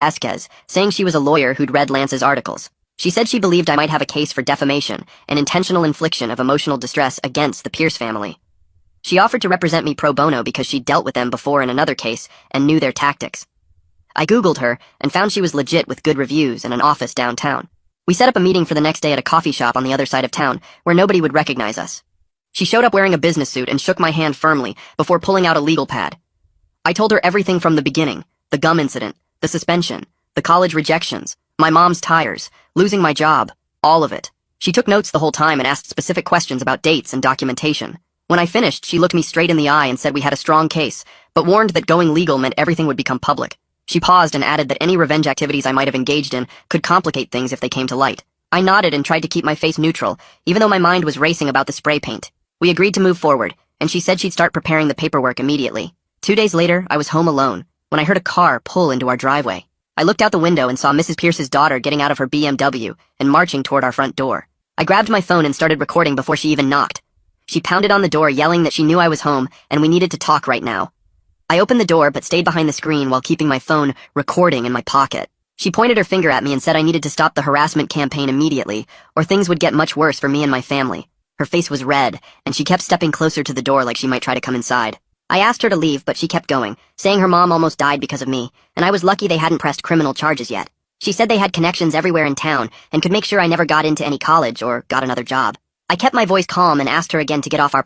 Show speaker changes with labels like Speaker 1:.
Speaker 1: Vasquez, saying she was a lawyer who'd read Lance's articles. She said she believed I might have a case for defamation and intentional infliction of emotional distress against the Pierce family. She offered to represent me pro bono because she'd dealt with them before in another case and knew their tactics. I Googled her and found she was legit with good reviews and an office downtown. We set up a meeting for the next day at a coffee shop on the other side of town, where nobody would recognize us. She showed up wearing a business suit and shook my hand firmly before pulling out a legal pad. I told her everything from the beginning: the gum incident, the suspension, the college rejections, my mom's tires, losing my job, all of it. She took notes the whole time and asked specific questions about dates and documentation. When I finished, she looked me straight in the eye and said we had a strong case, but warned that going legal meant everything would become public. She paused and added that any revenge activities I might have engaged in could complicate things if they came to light. I nodded and tried to keep my face neutral, even though my mind was racing about the spray paint. We agreed to move forward, and she said she'd start preparing the paperwork immediately. 2 days later, I was home alone, when I heard a car pull into our driveway. I looked out the window and saw Mrs. Pierce's daughter getting out of her BMW and marching toward our front door. I grabbed my phone and started recording before she even knocked. She pounded on the door, yelling that she knew I was home and we needed to talk right now. I opened the door but stayed behind the screen while keeping my phone recording in my pocket. She pointed her finger at me and said I needed to stop the harassment campaign immediately, or things would get much worse for me and my family. Her face was red, and she kept stepping closer to the door like she might try to come inside. I asked her to leave, but she kept going, saying her mom almost died because of me, and I was lucky they hadn't pressed criminal charges yet. She said they had connections everywhere in town and could make sure I never got into any college or got another job. I kept my voice calm and asked her again to get off our